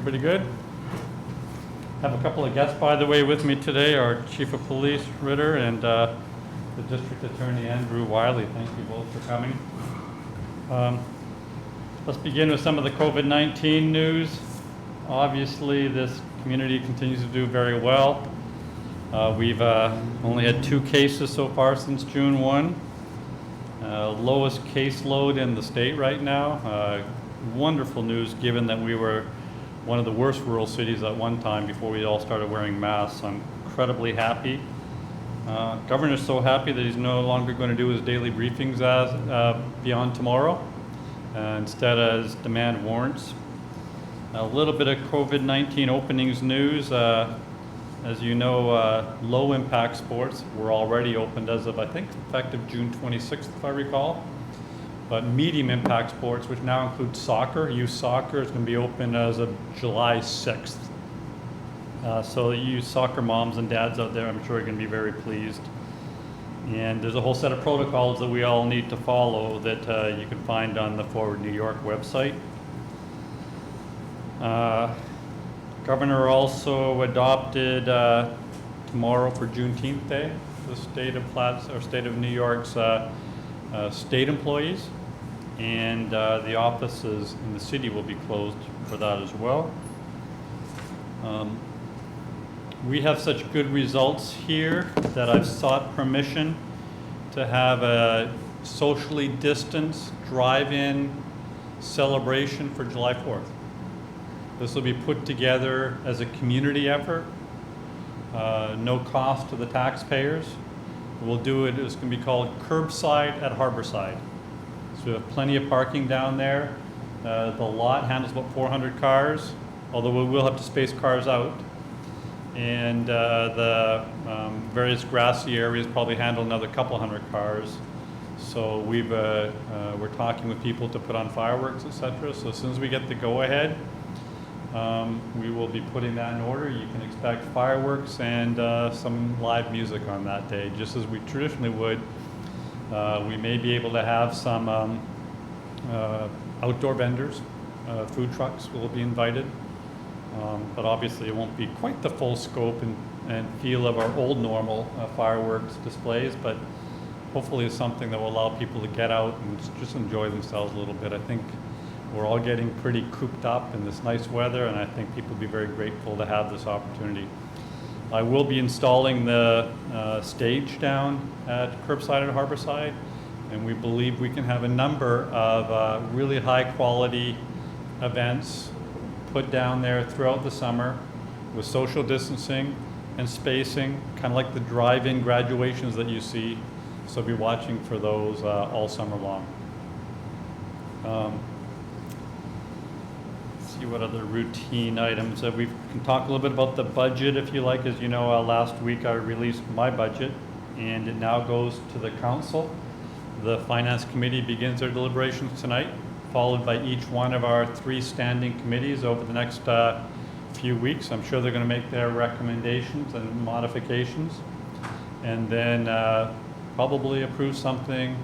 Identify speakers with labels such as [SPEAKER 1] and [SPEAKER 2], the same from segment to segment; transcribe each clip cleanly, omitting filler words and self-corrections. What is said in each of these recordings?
[SPEAKER 1] Everybody good? Have a couple of guests, by the way, with me today. Our Chief of Police, Ritter, and the District Attorney, Andrew Wiley. Thank you both for coming. Let's begin with some of the COVID-19 news. Obviously, this community continues to do very well. We've only had 2 cases so far since June 1. Lowest caseload in the state right now. Wonderful news given that we were one of the worst rural cities at one time before we all started wearing masks. I'm incredibly happy. Governor's so happy that he's no longer going to do his daily briefings as beyond tomorrow, instead as demand warrants. A little bit of COVID-19 openings news. As you know, low impact sports were already opened as of, I think, effective June 26th, if I recall. But medium impact sports, which now includes soccer, youth soccer, is going to be open as of July 6th. So you soccer moms and dads out there, I'm sure are going to be very pleased. And there's a whole set of protocols that we all need to follow that you can find on the Forward New York website. Governor also adopted tomorrow for Juneteenth Day the state of Plattsburgh, or state of New York's state employees, and the offices in the city will be closed for that as well. We have such good results here that I've sought permission to have a socially distanced drive-in celebration for July 4th. This will be put together as a community effort, no cost to the taxpayers. We'll do it, it's going to be called Curbside at Harborside. So we have plenty of parking down there. The lot handles about 400 cars, although we will have to space cars out. And the various grassy areas probably handle another couple hundred cars. So we're talking with people to put on fireworks, etc. So as soon as we get the go-ahead, we will be putting that in order. You can expect fireworks and some live music on that day, just as we traditionally would. We may be able to have some outdoor vendors, food trucks will be invited, but obviously it won't be quite the full scope and feel of our old normal fireworks displays, but hopefully it's something that will allow people to get out and just enjoy themselves a little bit. I think we're all getting pretty cooped up in this nice weather, and I think people will be very grateful to have this opportunity. I will be installing the stage down at Curbside at Harborside, and we believe we can have a number of really high quality events put down there throughout the summer with social distancing and spacing, kind of like the drive-in graduations that you see. So be watching for those all summer long. See what other routine items. We can talk a little bit about the budget if you like. As you know, last week I released my budget, and it now goes to the council. The Finance Committee begins their deliberations tonight, followed by each one of our 3 standing committees over the next few weeks. I'm sure they're going to make their recommendations and modifications, and then probably approve something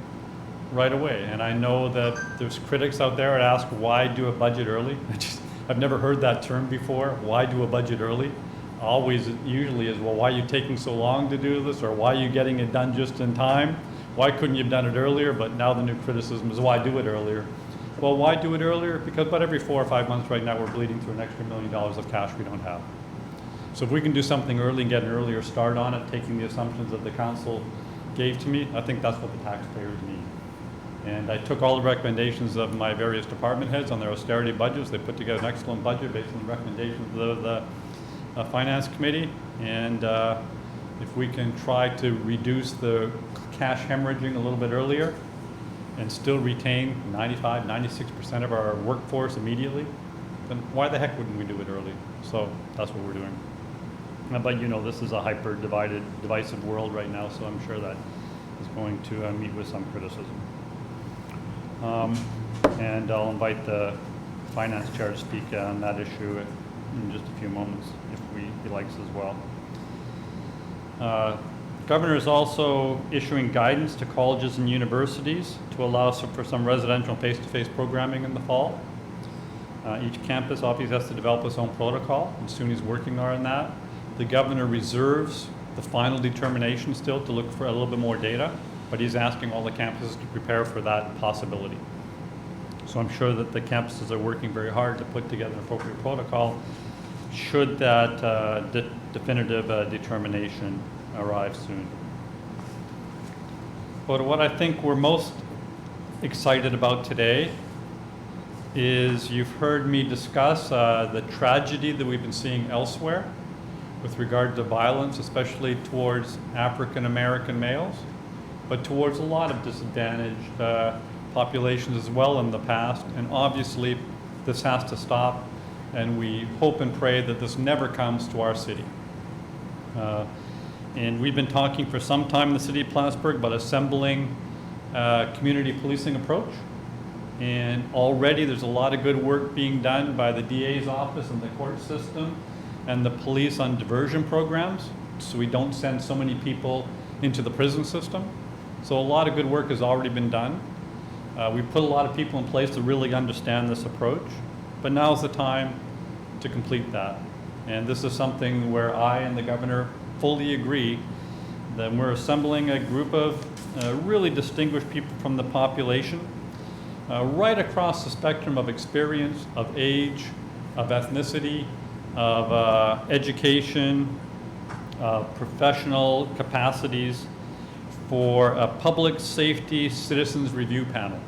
[SPEAKER 1] right away. And I know that there's critics out there that ask, why do a budget early? I've never heard that term before. Why do a budget early? Usually is, well, why are you taking so long to do this? Or why are you getting it done just in time? Why couldn't you have done it earlier? But now the new criticism is, why do it earlier? Well, why do it earlier? Because about every 4 or 5 months right now, we're bleeding through an extra $1 million of cash we don't have. So if we can do something early and get an earlier start on it, taking the assumptions that the council gave to me, I think that's what the taxpayers need. And I took all the recommendations of my various department heads on their austerity budgets. They put together an excellent budget based on the recommendations of the Finance Committee. And if we can try to reduce the cash hemorrhaging a little bit earlier and still retain 95, 96% of our workforce immediately, then why the heck wouldn't we do it early? So that's what we're doing. But you know, this is a hyper-divided, divisive world right now, so I'm sure that is going to meet with some criticism. And I'll invite the finance chair to speak on that issue in just a few moments if he likes as well. Governor is also issuing guidance to colleges and universities to allow for some residential face-to-face programming in the fall. Each campus obviously has to develop its own protocol, and SUNY's working on that. The governor reserves the final determination still to look for a little bit more data, but he's asking all the campuses to prepare for that possibility. So I'm sure that the campuses are working very hard to put together an appropriate protocol should that definitive determination arrive soon. But what I think we're most excited about today is you've heard me discuss the tragedy that we've been seeing elsewhere with regard to violence, especially towards African American males, but towards a lot of disadvantaged populations as well in the past. And obviously this has to stop, and we hope and pray that this never comes to our city. And we've been talking for some time in the city of Plattsburgh about assembling a community policing approach. And already there's a lot of good work being done by the DA's office and the court system and the police on diversion programs, so we don't send so many people into the prison system. So a lot of good work has already been done. We put a lot of people in place to really understand this approach, but now's the time to complete that. And this is something where I and the governor fully agree that we're assembling a group of really distinguished people from the population, right across the spectrum of experience, of age, of ethnicity, of education, professional capacities, for a public safety citizens review panel.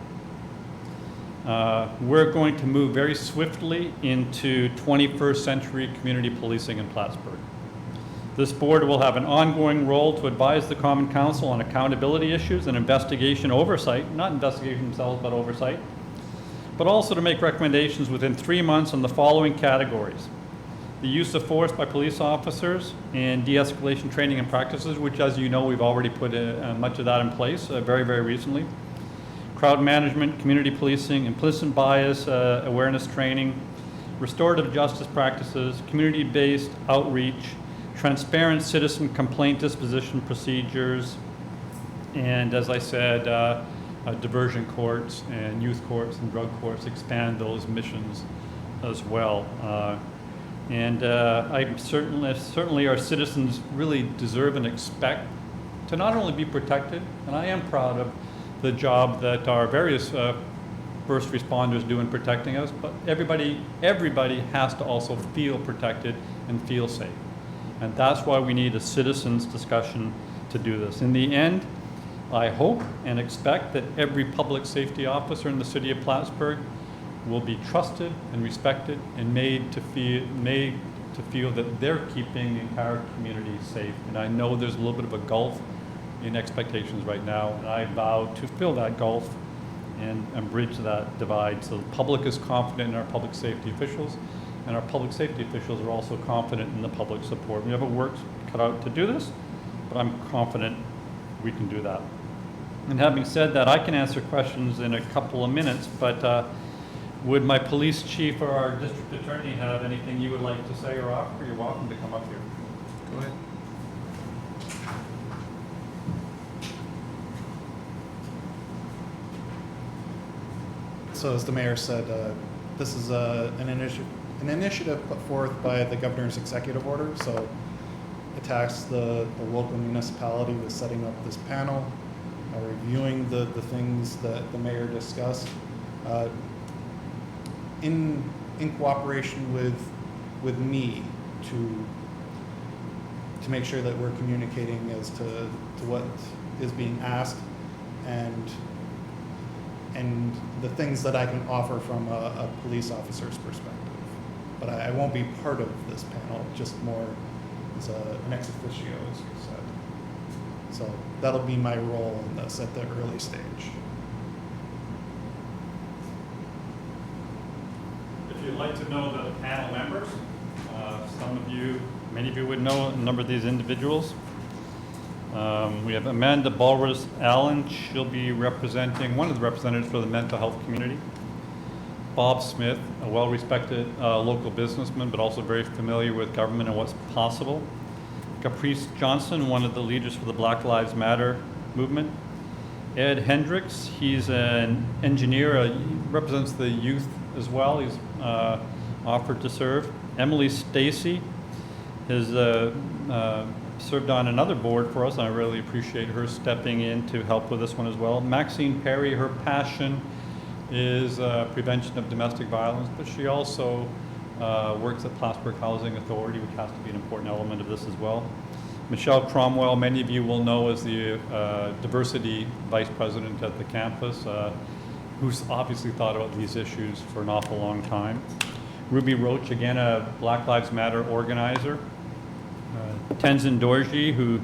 [SPEAKER 1] We're going to move very swiftly into 21st century community policing in Plattsburgh. This board will have an ongoing role to advise the Common Council on accountability issues and investigation oversight, not investigation themselves, but oversight, but also to make recommendations within 3 months on the following categories: the use of force by police officers and de-escalation training and practices, which, as you know, we've already put much of that in place very, very recently. Crowd management, community policing, implicit bias awareness training, restorative justice practices, community-based outreach, transparent citizen complaint disposition procedures, and, as I said, diversion courts and youth courts and drug courts, expand those missions as well. I certainly our citizens really deserve and expect to not only be protected, and I am proud of the job that our various first responders do in protecting us, but everybody has to also feel protected and feel safe. And that's why we need a citizens discussion to do this. In the end, I hope and expect that every public safety officer in the city of Plattsburgh will be trusted and respected and made to feel that they're keeping the entire community safe. And I know there's a little bit of a gulf in expectations right now, and I vow to fill that gulf and bridge that divide so the public is confident in our public safety officials, and our public safety officials are also confident in the public support. We have a work cut out to do this, but I'm confident we can do that. And having said that, I can answer questions in a couple of minutes, but would my police chief or our district attorney have anything you would like to say or offer? You're welcome to come up here.
[SPEAKER 2] Go ahead. So as the mayor said, this is an initiative put forth by the governor's executive order. So it tasks the local municipality with setting up this panel, reviewing the things that the mayor discussed. In cooperation with me to make sure that we're communicating as to what is being asked and the things that I can offer from a police officer's perspective. But I won't be part of this panel, just more as an ex officio, as you said. So that'll be my role in this at the early stage.
[SPEAKER 1] If you'd like to know the panel members, many of you would know a number of these individuals. We have Amanda Balras Allen. She'll be representing one of the representatives for the mental health community. Bob Smith, a well-respected local businessman, but also very familiar with government and what's possible. Caprice Johnson, one of the leaders for the Black Lives Matter movement. Ed Hendricks, he's an engineer, he represents the youth as well. He's offered to serve. Emily Stacy has served on another board for us, and I really appreciate her stepping in to help with this one as well. Maxine Perry, her passion is prevention of domestic violence, but she also works at Plattsburgh Housing Authority, which has to be an important element of this as well. Michelle Cromwell, many of you will know as the diversity vice president at the campus, who's obviously thought about these issues for an awful long time. Ruby Roach, again, a Black Lives Matter organizer. Tenzin Dorji, who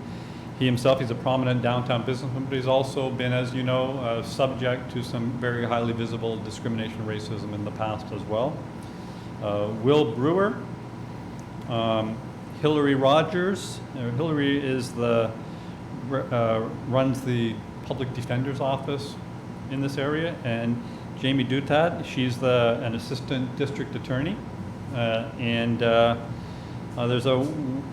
[SPEAKER 1] he himself, he's a prominent downtown businessman, but he's also been, as you know, subject to some very highly visible discrimination, racism in the past as well. Will Brewer, Hillary Rogers. Hillary is runs the public defender's office in this area, and Jamie Dutad, she's an assistant district attorney, there's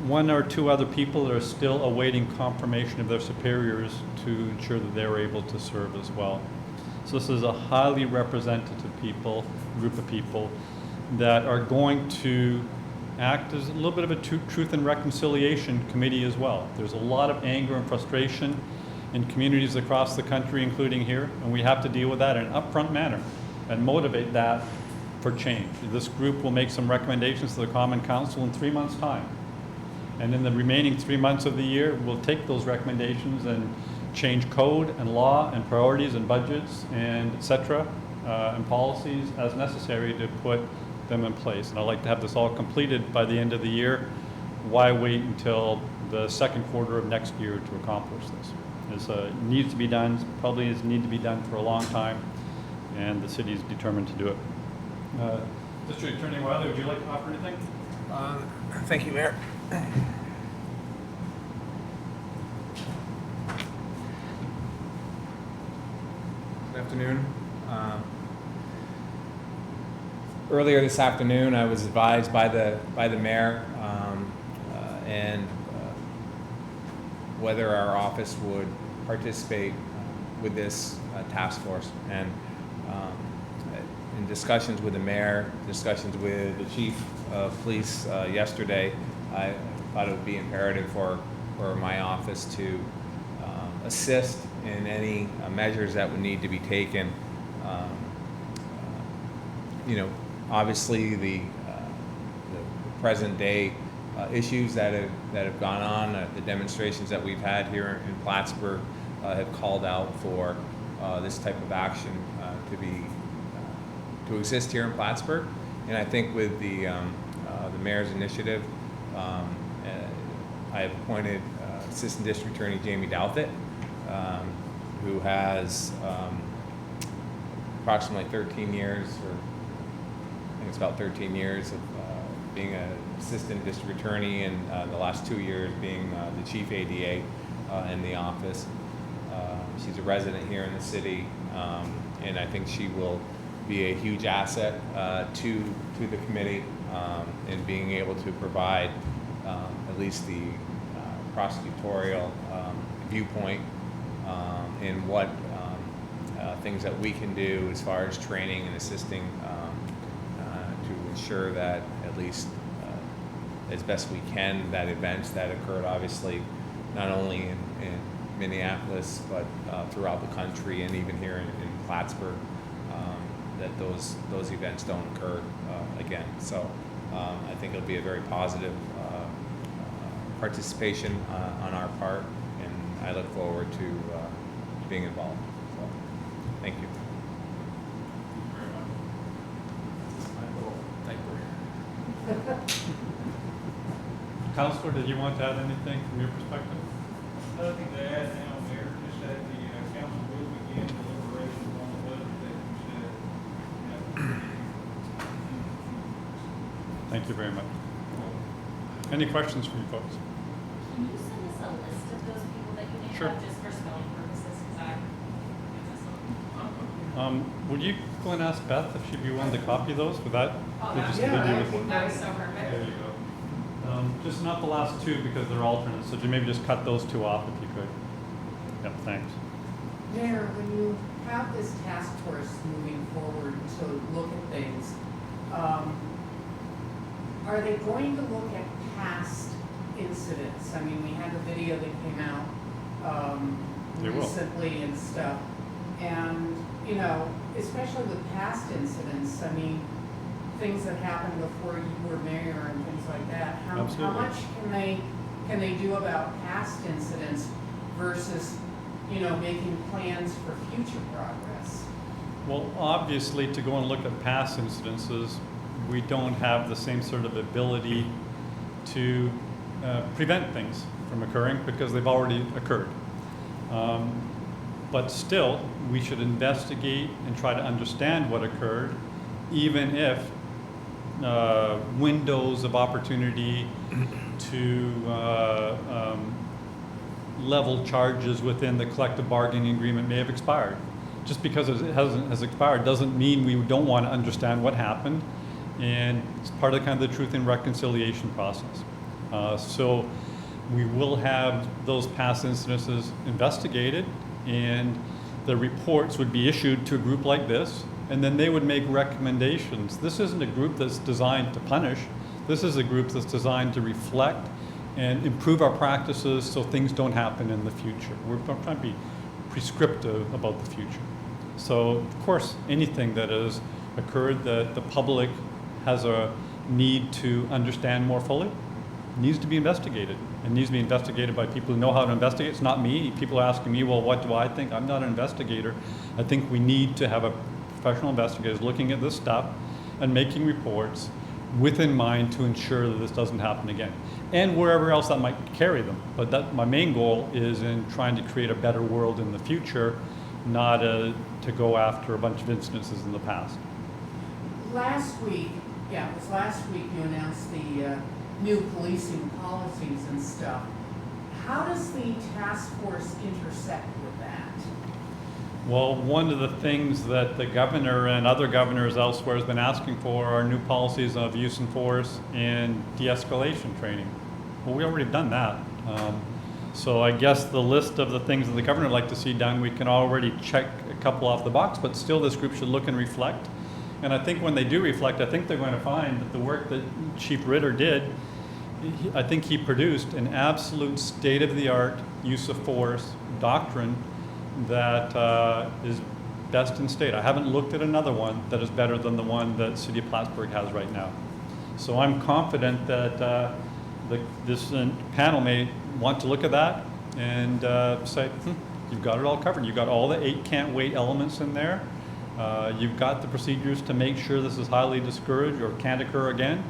[SPEAKER 1] one or two other people that are still awaiting confirmation of their superiors to ensure that they're able to serve as well. So this is a highly representative group of people that are going to act as a little bit of a truth and reconciliation committee as well. There's a lot of anger and frustration in communities across the country, including here, and we have to deal with that in an upfront manner and motivate that for change. This group will make some recommendations to the Common Council in 3 months' time. And in the remaining 3 months of the year, we'll take those recommendations and change code and law and priorities and budgets and et cetera, and policies as necessary to put them in place. And I'd like to have this all completed by the end of the year. Why wait until the second quarter of next year to accomplish this? It needs to be done, probably has needed to be done for a long time, and the city is determined to do it. District Attorney Wiley, would you like to offer anything?
[SPEAKER 3] Thank you, Mayor. Good afternoon. Earlier this afternoon, I was advised by the mayor and whether our office would participate with this task force. And in discussions with the mayor, discussions with the chief of police yesterday, I thought it would be imperative for my office to assist in any measures that would need to be taken. Obviously the present day issues that have gone on, the demonstrations that we've had here in Plattsburgh have called out for this type of action to exist here in Plattsburgh. And I think with the mayor's initiative, I have appointed Assistant District Attorney Jamie Douthit, who has approximately 13 years, or I think it's about 13 years of being an Assistant District Attorney, and the last 2 years being the Chief ADA in the office. She's a resident here in the city, and I think she will be a huge asset to the committee in being able to provide at least the prosecutorial viewpoint in what things that we can do as far as training and assisting to ensure that at least as best we can, that events that occurred obviously not only in Minneapolis but throughout the country and even here in Plattsburgh, that those events don't occur again. So I think it'll be a very positive participation on our part, and I look forward to being involved. So, thank you.
[SPEAKER 1] Counselor, did you want to add anything from your perspective?
[SPEAKER 4] Nothing to add now, Mayor, just that the council will begin deliberations on the budget that you said.
[SPEAKER 1] Thank you very much. Any questions from you folks?
[SPEAKER 5] Can you send us a list of those people that you named?
[SPEAKER 1] Sure.
[SPEAKER 5] Just for spelling purposes, because
[SPEAKER 1] Would you go and ask Beth if she'd be willing to copy those? Would that?
[SPEAKER 5] Oh,
[SPEAKER 1] we'll just
[SPEAKER 5] yeah,
[SPEAKER 1] video with-
[SPEAKER 5] that was so perfect.
[SPEAKER 1] There you go. Just not the last two because they're alternates, so maybe just cut those two off if you could. Yep, thanks.
[SPEAKER 6] Mayor, when you have this task force moving forward to look at things, are they going to look at past incidents? I mean, we had the video that came out
[SPEAKER 1] They will.
[SPEAKER 6] recently and stuff. And, you know, especially with past incidents, I mean, things that happened before you were mayor and things like that. How
[SPEAKER 1] Absolutely.
[SPEAKER 6] much can they do about past incidents versus, you know, making plans for future progress?
[SPEAKER 1] Well, obviously, to go and look at past incidences, we don't have the same sort of ability to prevent things from occurring because they've already occurred. But still, we should investigate and try to understand what occurred, even if windows of opportunity to level charges within the collective bargaining agreement may have expired. Just because it has expired doesn't mean we don't want to understand what happened, and it's part of kind of the truth and reconciliation process. So we will have those past incidences investigated, and the reports would be issued to a group like this, and then they would make recommendations. This isn't a group that's designed to punish. This is a group that's designed to reflect and improve our practices so things don't happen in the future. We're trying to be prescriptive about the future. So, of course, anything that has occurred that the public has a need to understand more fully needs to be investigated. It needs to be investigated by people who know how to investigate. It's not me. People are asking me, well, what do I think? I'm not an investigator. I think we need to have a professional investigators looking at this stuff and making reports with in mind to ensure that this doesn't happen again. And wherever else that might carry them. But that, my main goal is in trying to create a better world in the future, not to go after a bunch of incidences in the past.
[SPEAKER 6] Last week, yeah, it was last week you announced the new policing policies and stuff. How does the task force intersect with that?
[SPEAKER 1] Well, one of the things that the governor and other governors elsewhere has been asking for are new policies of use and force and de-escalation training. Well, we already done that. So I guess the list of the things that the governor would like to see done, we can already check a couple off the box, but still this group should look and reflect. And I think when they do reflect, I think they're going to find that the work that Chief Ritter did, I think he produced an absolute state-of-the-art use of force doctrine that is best in state. I haven't looked at another one that is better than the one that City of Plattsburgh has right now. So I'm confident that this panel may want to look at that and say, you've got it all covered. You've got all the 8 can't wait elements in there. You've got the procedures to make sure this is highly discouraged or can't occur again.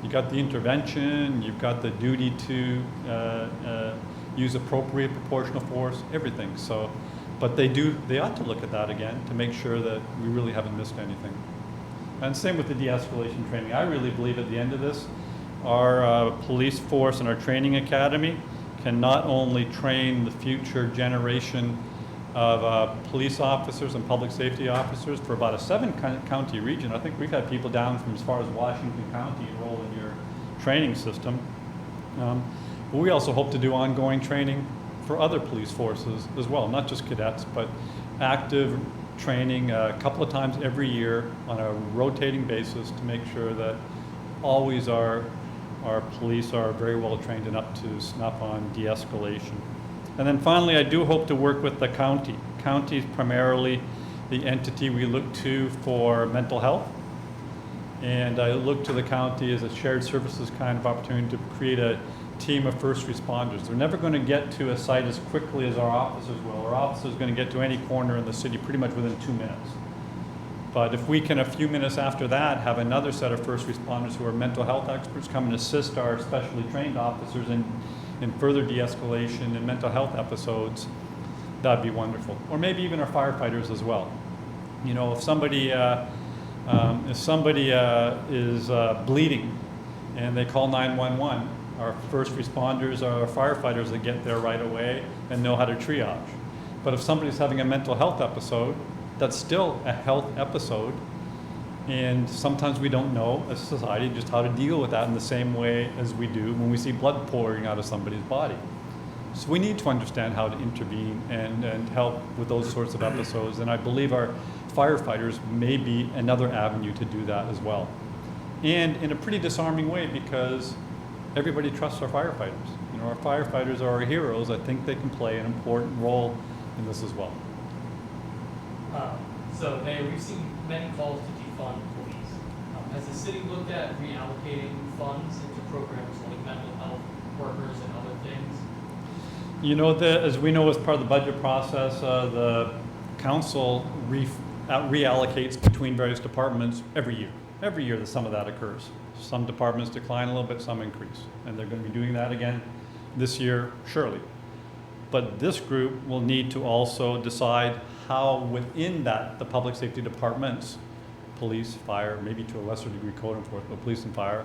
[SPEAKER 1] You've got the intervention. You've got the duty to use appropriate proportional force, everything. So, but they ought to look at that again to make sure that we really haven't missed anything. And same with the de-escalation training. I really believe at the end of this, our police force and our training academy can not only train the future generation of police officers and public safety officers for about a 7-county region. I think we've had people down from as far as Washington County enroll in your training system. But we also hope to do ongoing training for other police forces as well, not just cadets, but active training a couple of times every year on a rotating basis to make sure that always our police are very well trained and up to snuff on de-escalation. And then finally, I do hope to work with the county. County is primarily the entity we look to for mental health. And I look to the county as a shared services kind of opportunity to create a team of first responders. They're never going to get to a site as quickly as our officers will. Our officers are going to get to any corner in the city pretty much within 2 minutes. But if we can, a few minutes after that, have another set of first responders who are mental health experts come and assist our specially trained officers in further de-escalation and mental health episodes, that'd be wonderful. Or maybe even our firefighters as well. You know, if somebody is bleeding and they call 911, our first responders are our firefighters that get there right away and know how to triage. But if somebody's having a mental health episode, that's still a health episode. And sometimes we don't know as a society just how to deal with that in the same way as we do when we see blood pouring out of somebody's body. So we need to understand how to intervene and help with those sorts of episodes. And I believe our firefighters may be another avenue to do that as well. And in a pretty disarming way, because everybody trusts our firefighters. You know, our firefighters are our heroes. I think they can play an important role in this as well.
[SPEAKER 7] So, Mayor, we've seen many calls to defund police. Has the city looked at reallocating funds into programs like mental health workers and other things?
[SPEAKER 1] You know, as we know, as part of the budget process, the council reallocates between various departments every year. Every year, some of that occurs. Some departments decline a little bit, some increase. And they're going to be doing that again this year, surely. But this group will need to also decide how within that, the public safety departments, police, fire, maybe to a lesser degree code enforcement, but police and fire,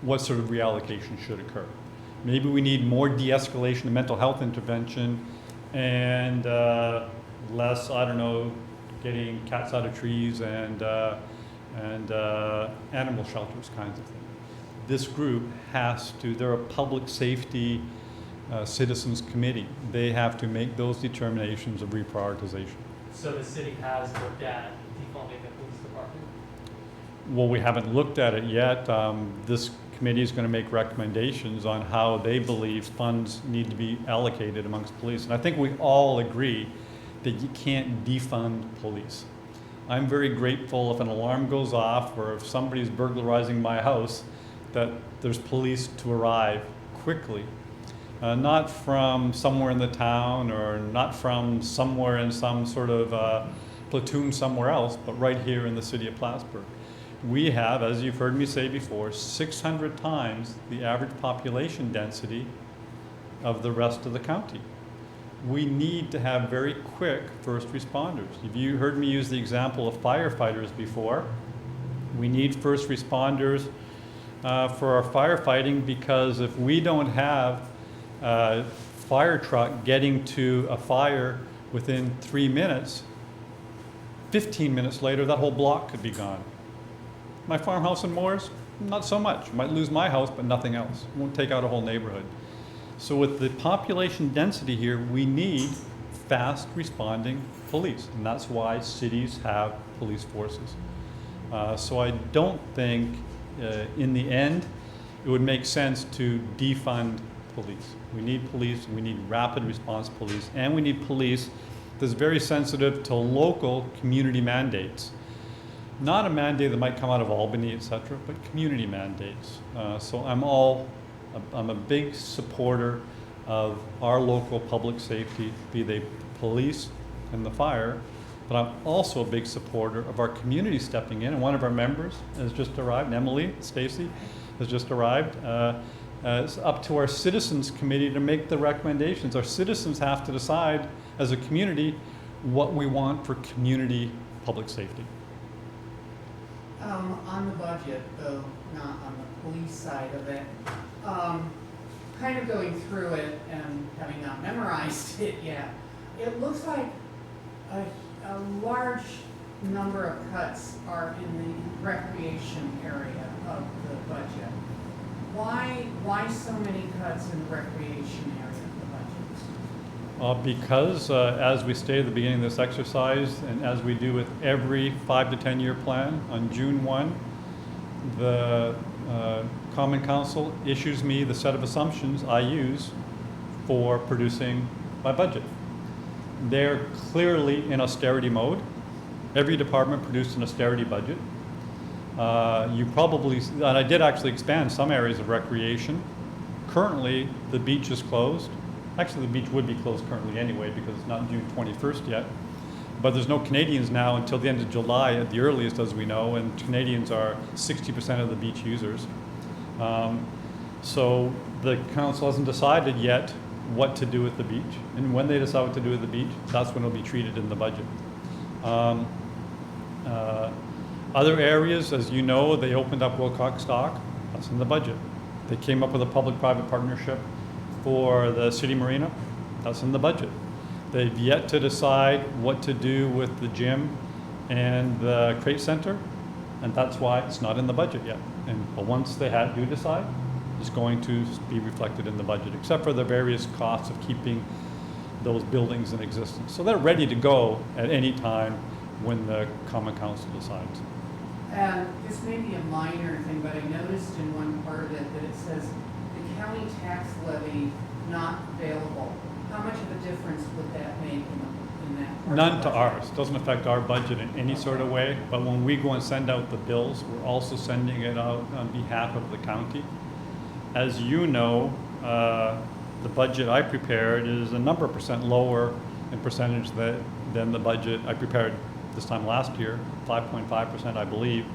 [SPEAKER 1] what sort of reallocation should occur. Maybe we need more de-escalation and mental health intervention and less, I don't know, getting cats out of trees and animal shelters kinds of things. This group has to, they're a public safety citizens committee. They have to make those determinations of reprioritization.
[SPEAKER 7] So the city has looked at defunding the police department?
[SPEAKER 1] Well, we haven't looked at it yet. This committee is going to make recommendations on how they believe funds need to be allocated amongst police. And I think we all agree that you can't defund police. I'm very grateful if an alarm goes off or if somebody's burglarizing my house, that there's police to arrive quickly. Not from somewhere in the town or not from somewhere in some sort of platoon somewhere else, but right here in the city of Plattsburgh. We have, as you've heard me say before, 600 times the average population density of the rest of the county. We need to have very quick first responders. You heard me use the example of firefighters before. We need first responders for our firefighting, because if we don't have a fire truck getting to a fire within 3 minutes, 15 minutes later, that whole block could be gone. My farmhouse in Moores, not so much. Might lose my house, but nothing else. Won't take out a whole neighborhood. So with the population density here, we need fast responding police. And that's why cities have police forces. So I don't think in the end, it would make sense to defund police. We need police, we need rapid response police, and we need police that's very sensitive to local community mandates. Not a mandate that might come out of Albany, etc., but community mandates. So I'm a big supporter of our local public safety, be they police and the fire, but I'm also a big supporter of our community stepping in. And one of our members has just arrived, Emily Stacy, has just arrived. It's up to our citizens committee to make the recommendations. Our citizens have to decide as a community what we want for community public safety.
[SPEAKER 6] On the budget, though not on the police side of it, kind of going through it and having not memorized it yet, it looks like a large number of cuts are in the recreation area of the budget. Why so many cuts in the recreation area of the budget?
[SPEAKER 1] Because as we stated at the beginning of this exercise, and as we do with every 5 to 10 year plan, on June 1, the Common Council issues me the set of assumptions I use for producing my budget. They're clearly in austerity mode. Every department produced an austerity budget. You probably, and I did actually expand some areas of recreation. Currently, the beach is closed. Actually, the beach would be closed currently anyway because it's not June 21st yet. But there's no Canadians now until the end of July at the earliest, as we know, and Canadians are 60% of the beach users. So the council hasn't decided yet what to do with the beach. And when they decide what to do with the beach, that's when it'll be treated in the budget. Other areas, as you know, they opened up Wilcox Dock. That's in the budget. They came up with a public-private partnership for the city marina. That's in the budget. They've yet to decide what to do with the gym and the crate center, and that's why it's not in the budget yet. But once they do decide, is going to be reflected in the budget, except for the various costs of keeping those buildings in existence. So they're ready to go at any time when the Common Council decides.
[SPEAKER 6] And this may be a minor thing, but I noticed in one part of it that it says the county tax levy not available. How much of a difference would that make in that part of
[SPEAKER 1] None
[SPEAKER 6] the
[SPEAKER 1] to
[SPEAKER 6] budget?
[SPEAKER 1] ours. Doesn't affect our budget in any sort of way. But when we go and send out the bills, we're also sending it out on behalf of the county. As you know, the budget I prepared is a number of percent lower in percentage than the budget I prepared this time last year, 5.5%, I believe,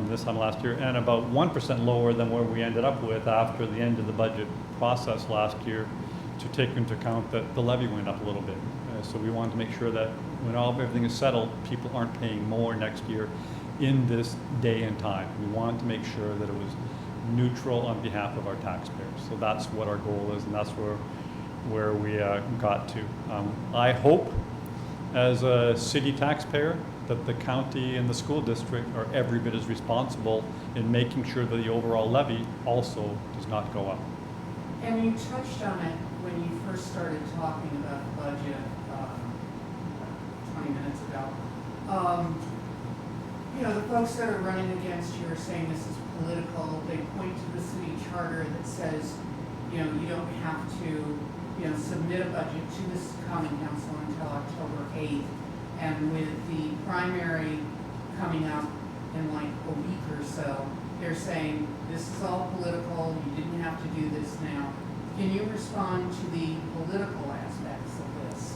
[SPEAKER 1] this time last year, and about 1% lower than where we ended up with after the end of the budget process last year, to take into account that the levy went up a little bit. So we wanted to make sure that when everything is settled, people aren't paying more next year in this day and time. We wanted to make sure that it was neutral on behalf of our taxpayers. So that's what our goal is, and that's where we got to. I hope, as a city taxpayer, that the county and the school district are every bit as responsible in making sure that the overall levy also does not go up.
[SPEAKER 6] And you touched on it when you first started talking about the budget 20 minutes ago. You know, the folks that are running against you are saying this is political. They point to the city charter that says, you know, you don't have to, you know, submit a budget to this common council until October 8th. And with the primary coming up in like a week or so, they're saying this is all political, you didn't have to do this now. Can you respond to the political aspects of this?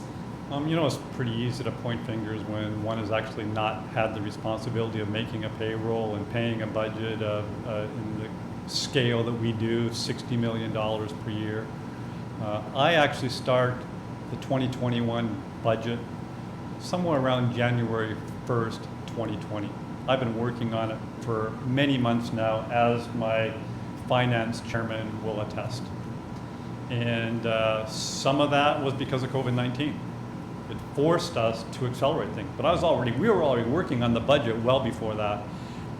[SPEAKER 1] You know, it's pretty easy to point fingers when one has actually not had the responsibility of making a payroll and paying a budget in the scale that we do, $60 million per year. I actually start the 2021 budget somewhere around January 1st, 2020. I've been working on it for many months now, as my finance chairman will attest. And some of that was because of COVID-19. It forced us to accelerate things. But we were already working on the budget well before that.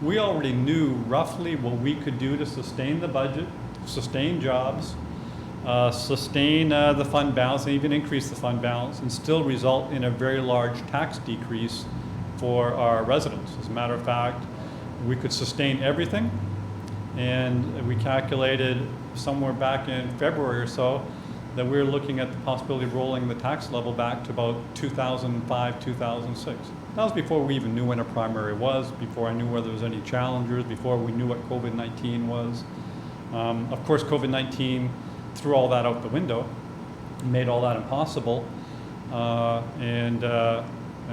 [SPEAKER 1] We already knew roughly what we could do to sustain the budget, sustain jobs, sustain the fund balance, and even increase the fund balance, and still result in a very large tax decrease for our residents. As a matter of fact, we could sustain everything, and we calculated somewhere back in February or so that we were looking at the possibility of rolling the tax level back to about 2005, 2006. That was before we even knew when a primary was, before I knew whether there was any challengers, before we knew what COVID-19 was. Of course, COVID-19 threw all that out the window, made all that impossible, and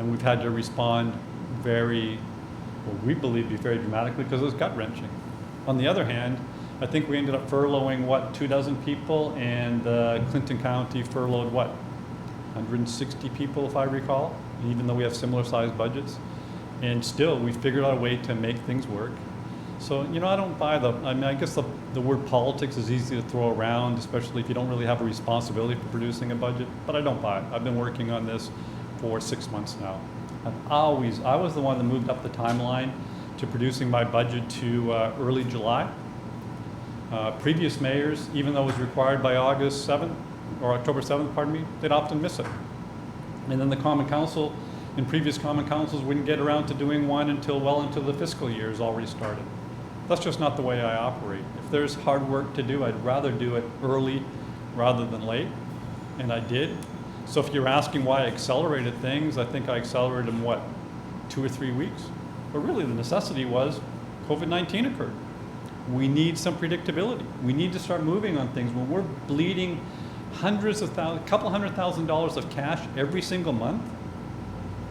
[SPEAKER 1] we've had to respond we believe, very dramatically, because it was gut-wrenching. On the other hand, I think we ended up furloughing, 24 people, and Clinton County furloughed, 160 people, if I recall, even though we have similar sized budgets. And still, we figured out a way to make things work. So, you know, I don't buy I guess the word politics is easy to throw around, especially if you don't really have a responsibility for producing a budget, but I don't buy it. I've been working on this for 6 months now. I was the one that moved up the timeline to producing my budget to early July. Previous mayors, even though it was required by August 7th, or October 7th, pardon me, they'd often miss it. And then the Common Council, and previous Common Councils wouldn't get around to doing one until well into the fiscal year has already started. That's just not the way I operate. If there's hard work to do, I'd rather do it early rather than late, and I did. So if you're asking why I accelerated things, I think I accelerated them, 2 or 3 weeks? But really the necessity was COVID-19 occurred. We need some predictability. We need to start moving on things. When we're bleeding couple $100,000 of cash every single month,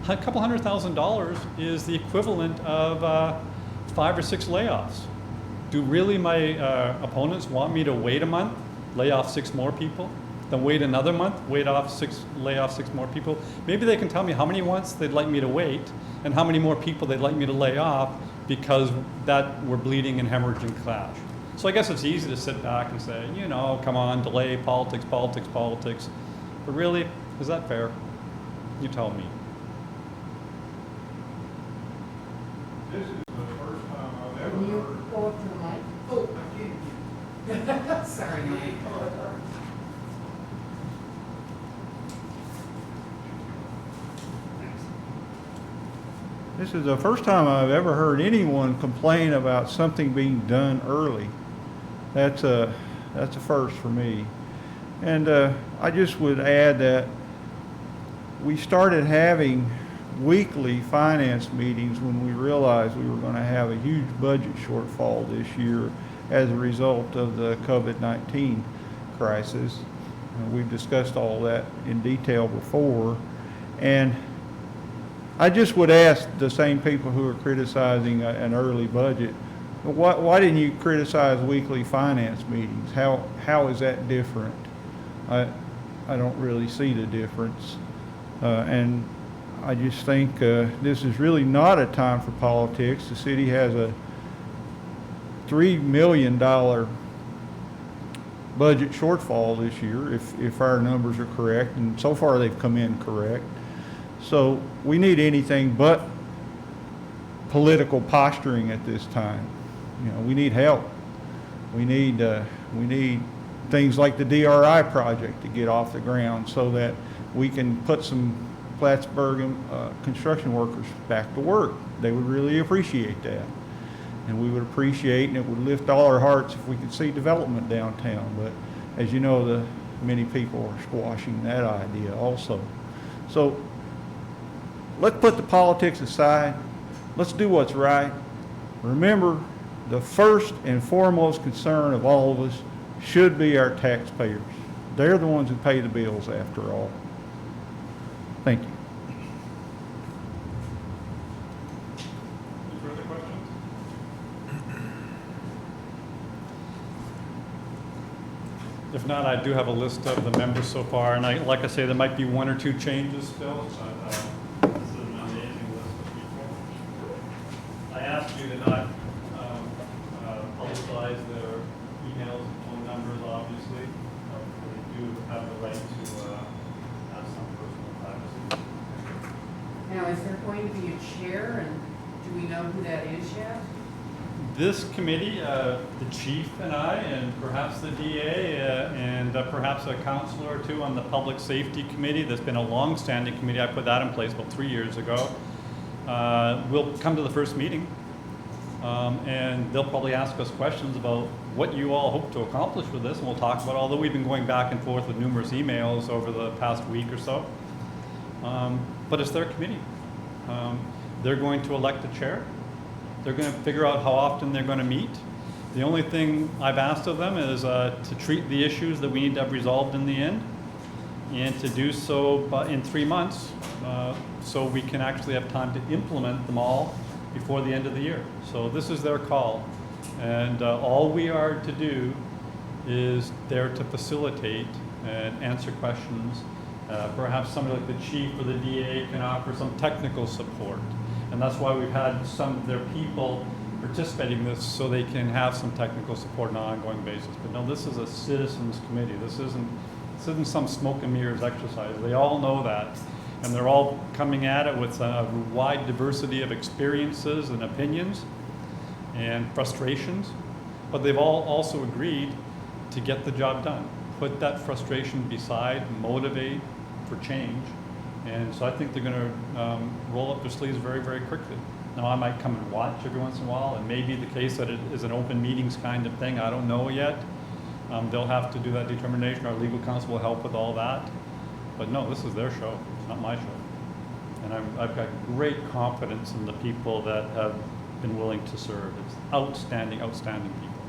[SPEAKER 1] a couple $100,000 is the equivalent of 5 or 6 layoffs. Do really my opponents want me to wait a month, lay off 6 more people, then wait another month, lay off 6 more people? Maybe they can tell me how many months they'd like me to wait and how many more people they'd like me to lay off, because that we're bleeding and hemorrhaging cash. So I guess it's easy to sit back and say, you know, come on, delay, politics. But really, is that fair? You tell me.
[SPEAKER 4] This is the first time I've ever
[SPEAKER 6] Can you
[SPEAKER 4] heard.
[SPEAKER 6] go up to the mic? Oh, I can't. Sorry, Mike.
[SPEAKER 8] This is the first time I've ever heard anyone complain about something being done early. That's a first for me. And I just would add that we started having weekly finance meetings when we realized we were going to have a huge budget shortfall this year as a result of the COVID-19 crisis. We've discussed all that in detail before. And I just would ask the same people who are criticizing an early budget, why didn't you criticize weekly finance meetings? How is that different? I don't really see the difference. And I just think this is really not a time for politics. The city has a $3 million budget shortfall this year, if our numbers are correct, and so far they've come in correct. So we need anything but political posturing at this time. You know, we need help. We need things like the DRI project to get off the ground so that we can put some Plattsburgh construction workers back to work. They would really appreciate that. And we would appreciate, and it would lift all our hearts if we could see development downtown. But as you know, many people are squashing that idea also. So let's put the politics aside. Let's do what's right. Remember, the first and foremost concern of all of us should be our taxpayers. They're the ones who pay the bills after all. Thank you.
[SPEAKER 1] Any further questions? If not, I do have a list of the members so far, and like I say, there might be one or two changes still. But, this is an amazing list of people. I asked you to not publicize their emails and phone numbers, obviously. They do have the right to have some personal privacy.
[SPEAKER 6] Now, is there going to be a chair, and do we know who that is yet?
[SPEAKER 1] This committee, the chief and I, and perhaps the DA, and perhaps a counselor or two on the public safety committee. That's been a long-standing committee. I put that in place about 3 years ago. We'll come to the first meeting, and they'll probably ask us questions about what you all hope to accomplish with this, and we'll talk about, although we've been going back and forth with numerous emails over the past week or so. But it's their committee. They're going to elect a chair. They're going to figure out how often they're going to meet. The only thing I've asked of them is to treat the issues that we need to have resolved in the end, and to do so in 3 months, so we can actually have time to implement them all before the end of the year. So this is their call, and all we are to do is there to facilitate and answer questions. Perhaps somebody like the chief or the DA can offer some technical support. And that's why we've had some of their people participating in this, so they can have some technical support on an ongoing basis. But no, this is a citizens committee. This isn't some smoke and mirrors exercise. They all know that. And they're all coming at it with a wide diversity of experiences and opinions and frustrations. But they've all also agreed to get the job done. Put that frustration beside, motivate for change. And so I think they're going to roll up their sleeves very, very quickly. Now, I might come and watch every once in a while. It may be the case that it is an open meetings kind of thing. I don't know yet. They'll have to do that determination. Our legal counsel will help with all that. But no, this is their show. It's not my show. And I've got great confidence in the people that have been willing to serve. It's outstanding, outstanding people.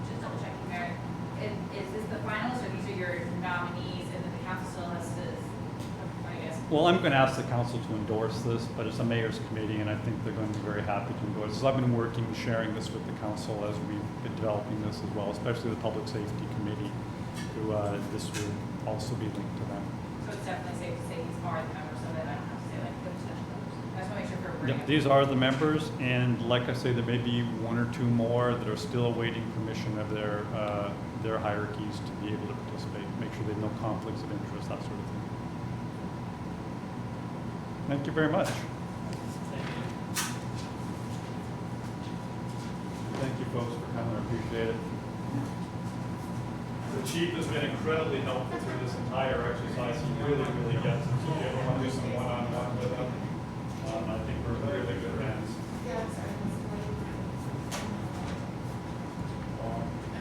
[SPEAKER 5] Just double checking, Mayor. Is this the finalists, or these are your nominees, and then the council still has to, I guess?
[SPEAKER 1] Well, I'm going to ask the council to endorse this, but it's a mayor's committee, and I think they're going to be very happy to endorse this. I've been working, sharing this with the council as we've been developing this as well, especially the public safety committee, who this will also be linked to them.
[SPEAKER 5] So it's definitely safe to say these are the members, so that I don't have to say like the potential members. I just want to make sure for bringing
[SPEAKER 1] Yep, these are the members, and like I say, there may be one or two more that are still awaiting permission of their hierarchies to be able to participate, make sure they have no conflicts of interest, that sort of thing. Thank you very much.
[SPEAKER 7] Thank you.
[SPEAKER 1] Thank you folks for coming, I appreciate it. The chief has been incredibly helpful through this entire exercise. He really, really